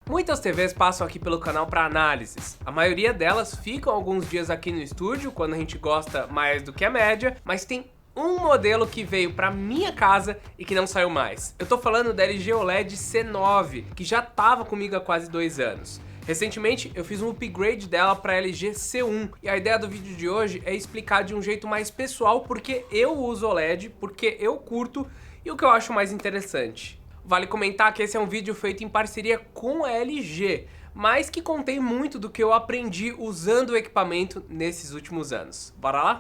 Muitas TVs passam aqui pelo canal para análises. A maioria delas ficam alguns dias aqui no estúdio, quando a gente gosta mais do que a média, mas tem um modelo que veio para minha casa e que não saiu mais. Eu tô falando da LG OLED C9, que já tava comigo há quase 2 anos. Recentemente eu fiz um upgrade dela para LG C1 e a ideia do vídeo de hoje é explicar de um jeito mais pessoal porque eu uso OLED, porque eu curto e o que eu acho mais interessante. Vale comentar que esse é um vídeo feito em parceria com a LG, mas que contém muito do que eu aprendi usando o equipamento nesses últimos anos. Bora lá?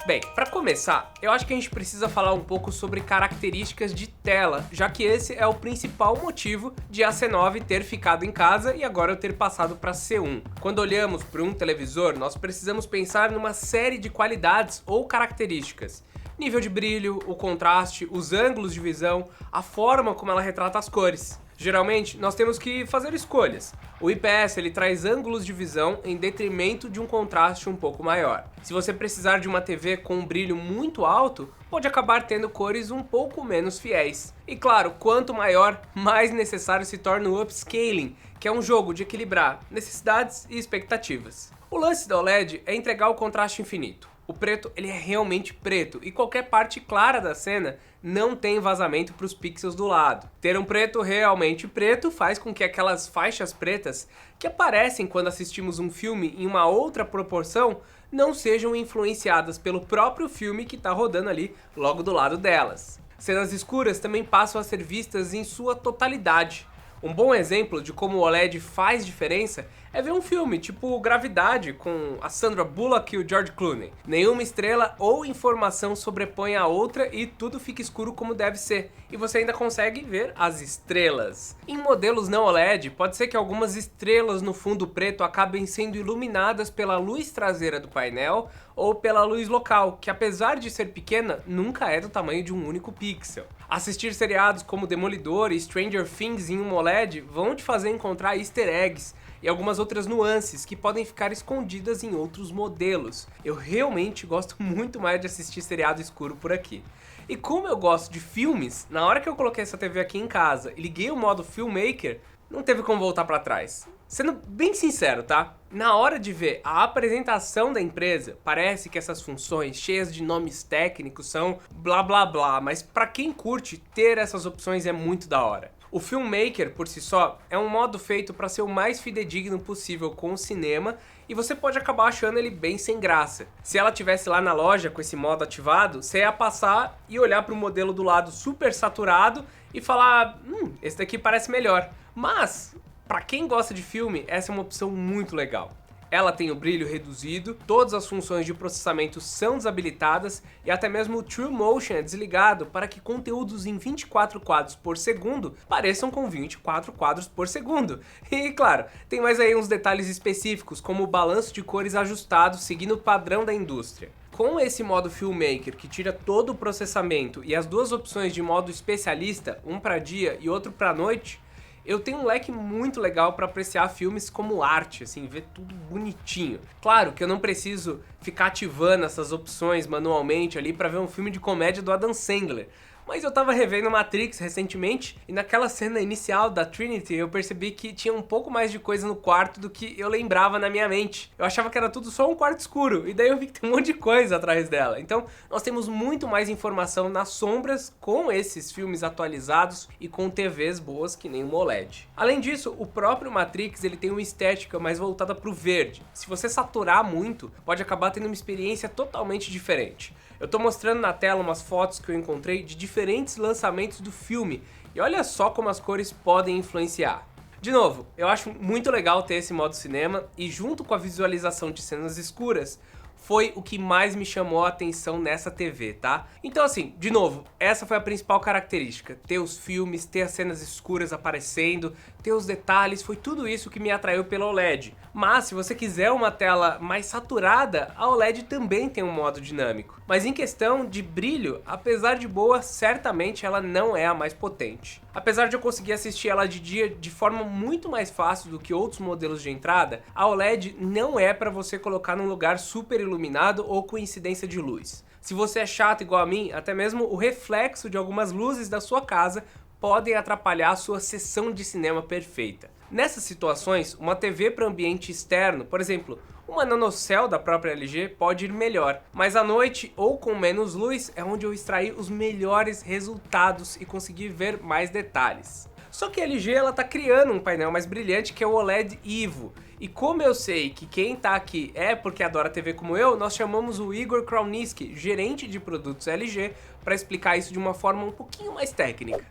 Bem, para começar, eu acho que a gente precisa falar um pouco sobre características de tela, já que esse é o principal motivo de a C9 ter ficado em casa e agora eu ter passado para C1. Quando olhamos para um televisor, nós precisamos pensar numa série de qualidades ou características. Nível de brilho, o contraste, os ângulos de visão, a forma como ela retrata as cores. Geralmente, nós temos que fazer escolhas. O IPS ele traz ângulos de visão em detrimento de um contraste um pouco maior. Se você precisar de uma TV com um brilho muito alto, pode acabar tendo cores um pouco menos fiéis. E claro, quanto maior, mais necessário se torna o upscaling, que é um jogo de equilibrar necessidades e expectativas. O lance da OLED é entregar o contraste infinito. O preto ele é realmente preto e qualquer parte clara da cena não tem vazamento para os pixels do lado. Ter um preto realmente preto faz com que aquelas faixas pretas que aparecem quando assistimos um filme em uma outra proporção não sejam influenciadas pelo próprio filme que está rodando ali logo do lado delas. Cenas escuras também passam a ser vistas em sua totalidade. Um bom exemplo de como o OLED faz diferença é ver um filme tipo Gravidade com a Sandra Bullock e o George Clooney. Nenhuma estrela ou informação sobrepõe a outra e tudo fica escuro como deve ser. E você ainda consegue ver as estrelas. Em modelos não OLED, pode ser que algumas estrelas no fundo preto acabem sendo iluminadas pela luz traseira do painel ou pela luz local, que apesar de ser pequena, nunca é do tamanho de um único pixel. Assistir seriados como Demolidor e Stranger Things em um OLED vão te fazer encontrar easter eggs e algumas outras nuances que podem ficar escondidas em outros modelos. Eu realmente gosto muito mais de assistir seriado escuro por aqui. E como eu gosto de filmes, na hora que eu coloquei essa TV aqui em casa e liguei o modo Filmmaker, não teve como voltar para trás. Sendo bem sincero, tá? Na hora de ver a apresentação da empresa, parece que essas funções cheias de nomes técnicos são blá blá blá, mas para quem curte, ter essas opções é muito da hora. O Filmmaker, por si só, é um modo feito para ser o mais fidedigno possível com o cinema e você pode acabar achando ele bem sem graça. Se ela tivesse lá na loja com esse modo ativado, você ia passar e olhar para o modelo do lado super saturado e falar, esse daqui parece melhor. Mas, para quem gosta de filme, essa é uma opção muito legal. Ela tem o brilho reduzido, todas as funções de processamento são desabilitadas e até mesmo o True Motion é desligado para que conteúdos em 24 quadros por segundo pareçam com 24 quadros por segundo. E claro, tem mais aí uns detalhes específicos como o balanço de cores ajustado seguindo o padrão da indústria. Com esse modo Filmmaker que tira todo o processamento e as duas opções de modo especialista, um para dia e outro para noite, eu tenho um leque muito legal para apreciar filmes como arte, assim, ver tudo bonitinho. Claro que eu não preciso ficar ativando essas opções manualmente ali para ver um filme de comédia do Adam Sandler. Mas eu tava revendo Matrix recentemente e naquela cena inicial da Trinity eu percebi que tinha um pouco mais de coisa no quarto do que eu lembrava na minha mente. Eu achava que era tudo só um quarto escuro e daí eu vi que tem um monte de coisa atrás dela. Então nós temos muito mais informação nas sombras com esses filmes atualizados e com TVs boas que nem uma OLED. Além disso, o próprio Matrix ele tem uma estética mais voltada pro verde. Se você saturar muito, pode acabar tendo uma experiência totalmente diferente. Eu tô mostrando na tela umas fotos que eu encontrei de diferentes lançamentos do filme e olha só como as cores podem influenciar. De novo, eu acho muito legal ter esse modo cinema e junto com a visualização de cenas escuras, foi o que mais me chamou a atenção nessa TV, tá? Então assim, de novo, essa foi a principal característica, ter os filmes, ter as cenas escuras aparecendo, ter os detalhes, foi tudo isso que me atraiu pela OLED. Mas se você quiser uma tela mais saturada, a OLED também tem um modo dinâmico. Mas em questão de brilho, apesar de boa, certamente ela não é a mais potente. Apesar de eu conseguir assistir ela de dia de forma muito mais fácil do que outros modelos de entrada, a OLED não é para você colocar num lugar super iluminado ou com incidência de luz. Se você é chato igual a mim, até mesmo o reflexo de algumas luzes da sua casa podem atrapalhar a sua sessão de cinema perfeita. Nessas situações, uma TV para ambiente externo, por exemplo, uma nanocell da própria LG pode ir melhor, mas à noite ou com menos luz é onde eu extraí os melhores resultados e consegui ver mais detalhes. Só que a LG tá criando um painel mais brilhante que é o OLED Evo. E como eu sei que quem tá aqui é porque adora TV como eu, nós chamamos o Igor Kraunisky, gerente de produtos LG, para explicar isso de uma forma um pouquinho mais técnica.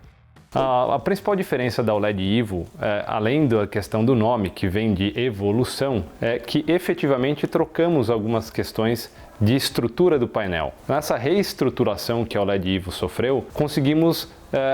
A principal diferença da OLED Evo, além da questão do nome, que vem de evolução, é que efetivamente trocamos algumas questões de estrutura do painel. Nessa reestruturação que a OLED Evo sofreu, conseguimos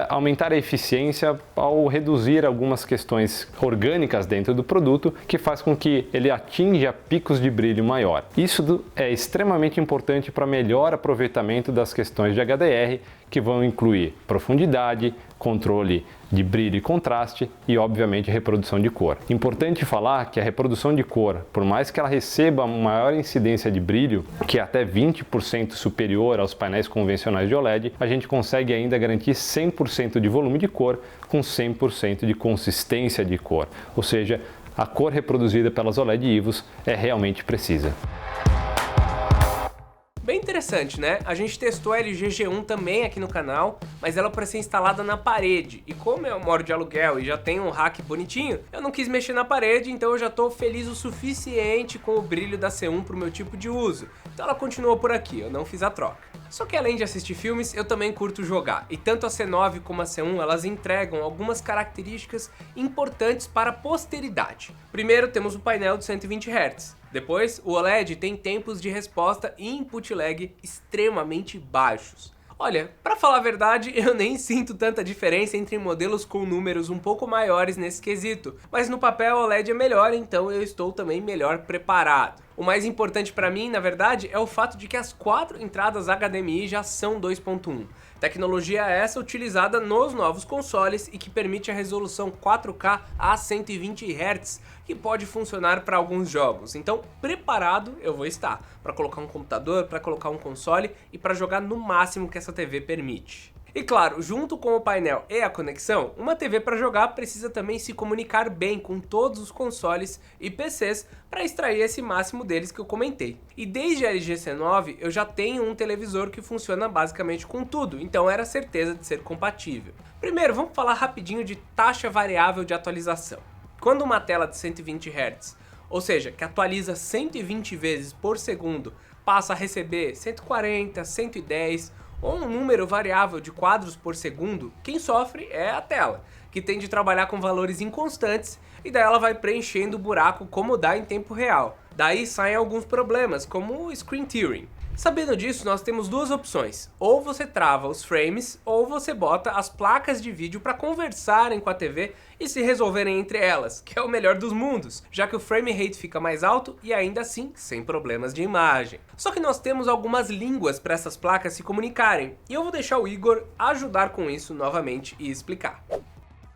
aumentar a eficiência ao reduzir algumas questões orgânicas dentro do produto, que faz com que ele atinja picos de brilho maior. Isso é extremamente importante para melhor aproveitamento das questões de HDR, que vão incluir profundidade, controle de brilho e contraste e, obviamente, reprodução de cor. Importante falar que a reprodução de cor, por mais que ela receba maior incidência de brilho, que é até 20% superior aos painéis convencionais de OLED, a gente consegue ainda garantir 100% de volume de cor com 100% de consistência de cor, ou seja, a cor reproduzida pelas OLED Evos é realmente precisa. Bem interessante, né? A gente testou a LG G1 também aqui no canal, mas ela para ser instalada na parede. E como eu moro de aluguel e já tenho um rack bonitinho, eu não quis mexer na parede, então eu já tô feliz o suficiente com o brilho da C1 pro meu tipo de uso. Então ela continuou por aqui, eu não fiz a troca. Só que além de assistir filmes, eu também curto jogar. E tanto a C9 como a C1, elas entregam algumas características importantes para a posteridade. Primeiro temos o painel de 120 Hz. Depois, o OLED tem tempos de resposta e input lag extremamente baixos. Olha, pra falar a verdade, eu nem sinto tanta diferença entre modelos com números um pouco maiores nesse quesito, mas no papel o OLED é melhor, então eu estou também melhor preparado. O mais importante pra mim, na verdade, é o fato de que as 4 entradas HDMI já são 2.1. Tecnologia essa utilizada nos novos consoles e que permite a resolução 4K a 120 Hz, que pode funcionar para alguns jogos. Então, preparado eu vou estar para colocar um computador, para colocar um console e para jogar no máximo que essa TV permite. E claro, junto com o painel e a conexão, uma TV para jogar precisa também se comunicar bem com todos os consoles e PCs para extrair esse máximo deles que eu comentei. E desde a LG C9 eu já tenho um televisor que funciona basicamente com tudo, então era certeza de ser compatível. Primeiro, vamos falar rapidinho de taxa variável de atualização. Quando uma tela de 120 Hz, ou seja, que atualiza 120 vezes por segundo, passa a receber 140, 110 ou um número variável de quadros por segundo, quem sofre é a tela, que tende a trabalhar com valores inconstantes e daí ela vai preenchendo o buraco como dá em tempo real. Daí saem alguns problemas, como o screen tearing. Sabendo disso, nós temos duas opções. Ou você trava os frames, ou você bota as placas de vídeo para conversarem com a TV e se resolverem entre elas, que é o melhor dos mundos, já que o frame rate fica mais alto e ainda assim sem problemas de imagem. Só que nós temos algumas línguas para essas placas se comunicarem, e eu vou deixar o Igor ajudar com isso novamente e explicar.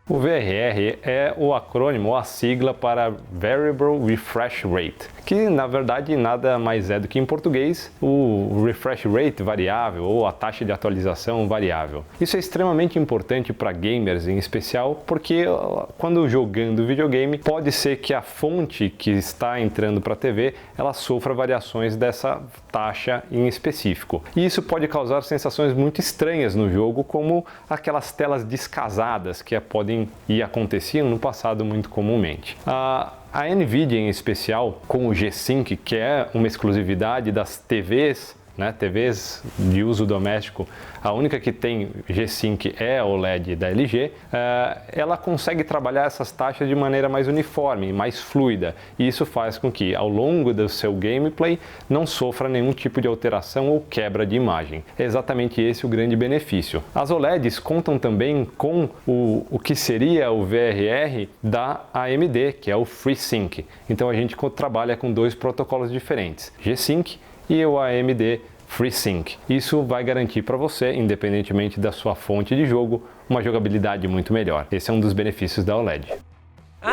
O VRR é o acrônimo ou a sigla para Variable Refresh Rate, que na verdade nada mais é do que em português o refresh rate variável ou a taxa de atualização variável. Isso é extremamente importante para gamers em especial, porque quando jogando videogame pode ser que a fonte que está entrando para a TV ela sofra variações dessa taxa em específico. E isso pode causar sensações muito estranhas no jogo, como aquelas telas descasadas que podem e aconteciam no passado muito comumente. A Nvidia em especial, com o G-Sync, que é uma exclusividade das TVs, TVs de uso doméstico, a única que tem G-Sync é a OLED da LG, ela consegue trabalhar essas taxas de maneira mais uniforme, mais fluida, e isso faz com que ao longo do seu gameplay não sofra nenhum tipo de alteração ou quebra de imagem. É exatamente esse o grande benefício. As OLEDs contam também com o que seria o VRR da AMD, que é o FreeSync. Então a gente trabalha com dois protocolos diferentes, G-Sync e o AMD FreeSync. Isso vai garantir para você, independentemente da sua fonte de jogo, uma jogabilidade muito melhor. Esse é um dos benefícios da OLED.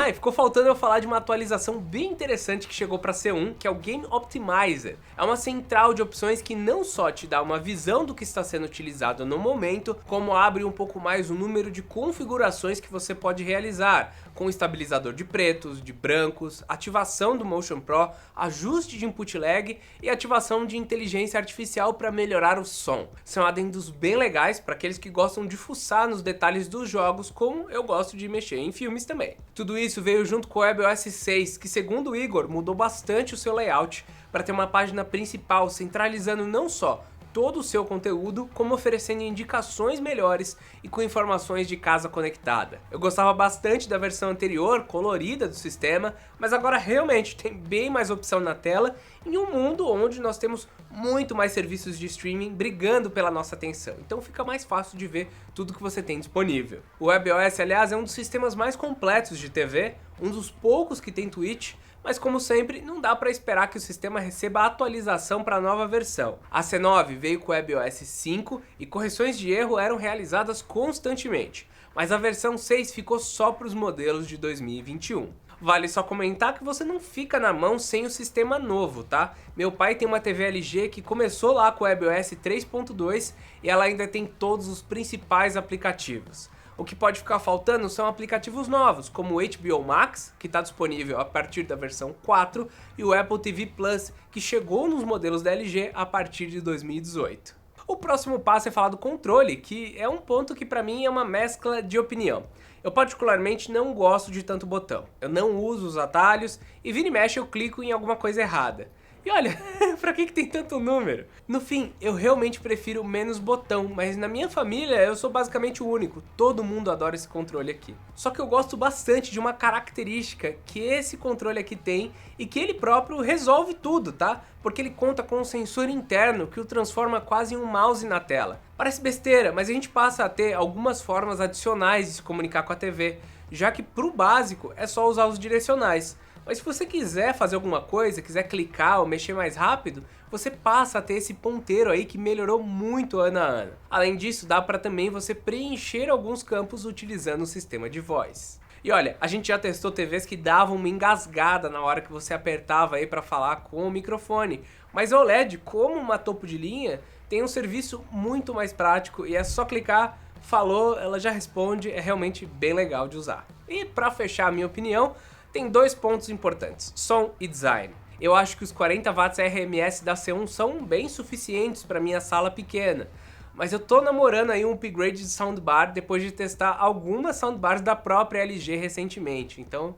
Ah, e ficou faltando eu falar de uma atualização bem interessante que chegou para C1, que é o Game Optimizer. É uma central de opções que não só te dá uma visão do que está sendo utilizado no momento, como abre um pouco mais o número de configurações que você pode realizar, com estabilizador de pretos, de brancos, ativação do Motion Pro, ajuste de input lag e ativação de inteligência artificial para melhorar o som. São adendos bem legais para aqueles que gostam de fuçar nos detalhes dos jogos, como eu gosto de mexer em filmes também. Tudo isso veio junto com o WebOS 6, que segundo o Igor, mudou bastante o seu layout para ter uma página principal centralizando não só todo o seu conteúdo, como oferecendo indicações melhores e com informações de casa conectada. Eu gostava bastante da versão anterior, colorida do sistema, mas agora realmente tem bem mais opção na tela em um mundo onde nós temos muito mais serviços de streaming brigando pela nossa atenção, então fica mais fácil de ver tudo que você tem disponível. O WebOS, aliás, é um dos sistemas mais completos de TV, um dos poucos que tem Twitch, mas como sempre, não dá para esperar que o sistema receba atualização para a nova versão. A C9 veio com o WebOS 5 e correções de erro eram realizadas constantemente, mas a versão 6 ficou só para os modelos de 2021. Vale só comentar que você não fica na mão sem o sistema novo, tá? Meu pai tem uma TV LG que começou lá com o WebOS 3.2 e ela ainda tem todos os principais aplicativos. O que pode ficar faltando são aplicativos novos, como o HBO Max, que está disponível a partir da versão 4, e o Apple TV Plus, que chegou nos modelos da LG a partir de 2018. O próximo passo é falar do controle, que é um ponto que para mim é uma mescla de opinião. Eu particularmente não gosto de tanto botão, eu não uso os atalhos e vira e mexe eu clico em alguma coisa errada. E olha, pra que tem tanto número? No fim, eu realmente prefiro menos botão, mas na minha família eu sou basicamente o único. Todo mundo adora esse controle aqui. Só que eu gosto bastante de uma característica que esse controle aqui tem e que ele próprio resolve tudo, tá? Porque ele conta com um sensor interno que o transforma quase em um mouse na tela. Parece besteira, mas a gente passa a ter algumas formas adicionais de se comunicar com a TV, já que pro básico é só usar os direcionais. Mas se você quiser fazer alguma coisa, quiser clicar ou mexer mais rápido, você passa a ter esse ponteiro aí que melhorou muito ano a ano. Além disso, dá para também você preencher alguns campos utilizando o sistema de voz. E olha, a gente já testou TVs que davam uma engasgada na hora que você apertava aí para falar com o microfone, mas a OLED, como uma topo de linha, tem um serviço muito mais prático e é só clicar, falou, ela já responde, é realmente bem legal de usar. E para fechar a minha opinião, tem dois pontos importantes, som e design. Eu acho que os 40 watts RMS da C1 são bem suficientes para minha sala pequena, mas eu tô namorando aí um upgrade de soundbar depois de testar algumas soundbars da própria LG recentemente, então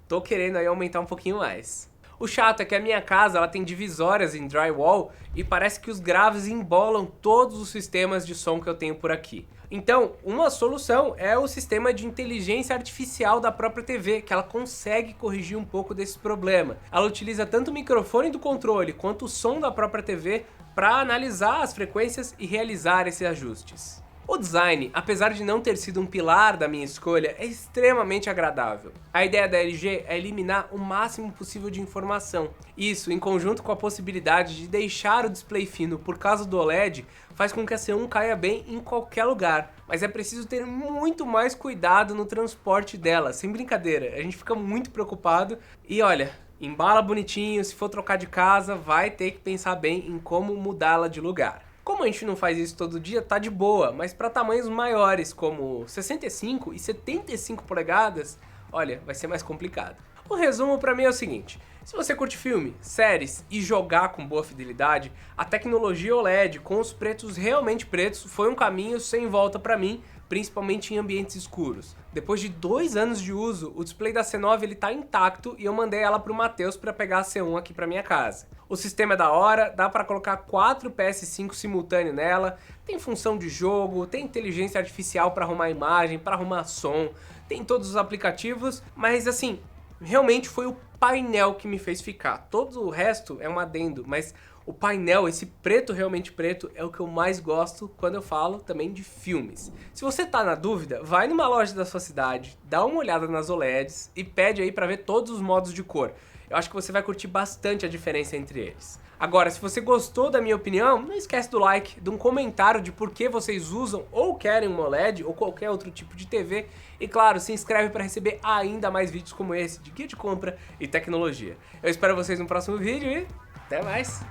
tô querendo aí aumentar um pouquinho mais. O chato é que a minha casa ela tem divisórias em drywall e parece que os graves embolam todos os sistemas de som que eu tenho por aqui. Então, uma solução é o sistema de inteligência artificial da própria TV, que ela consegue corrigir um pouco desse problema. Ela utiliza tanto o microfone do controle quanto o som da própria TV para analisar as frequências e realizar esses ajustes. O design, apesar de não ter sido um pilar da minha escolha, é extremamente agradável. A ideia da LG é eliminar o máximo possível de informação. Isso, em conjunto com a possibilidade de deixar o display fino por causa do OLED, faz com que a C1 caia bem em qualquer lugar. Mas é preciso ter muito mais cuidado no transporte dela, sem brincadeira, a gente fica muito preocupado. E olha, embala bonitinho, se for trocar de casa, vai ter que pensar bem em como mudá-la de lugar. Como a gente não faz isso todo dia, tá de boa, mas para tamanhos maiores, como 65 e 75 polegadas, olha, vai ser mais complicado. O resumo para mim é o seguinte: se você curte filme, séries e jogar com boa fidelidade, a tecnologia OLED com os pretos realmente pretos foi um caminho sem volta para mim, principalmente em ambientes escuros. Depois de 2 anos de uso, o display da C9 ele tá intacto e eu mandei ela pro Matheus para pegar a C1 aqui para minha casa. O sistema é da hora, dá para colocar 4 PS5 simultâneo nela, tem função de jogo, tem inteligência artificial para arrumar imagem, para arrumar som, tem todos os aplicativos, mas assim, realmente foi o painel que me fez ficar. Todo o resto é um adendo, mas o painel, esse preto realmente preto, é o que eu mais gosto quando eu falo também de filmes. Se você tá na dúvida, vai numa loja da sua cidade, dá uma olhada nas OLEDs e pede aí pra ver todos os modos de cor. Eu acho que você vai curtir bastante a diferença entre eles. Agora, se você gostou da minha opinião, não esquece do like, de um comentário de por que vocês usam ou querem uma OLED ou qualquer outro tipo de TV. E claro, se inscreve para receber ainda mais vídeos como esse de guia de compra e tecnologia. Eu espero vocês no próximo vídeo e até mais!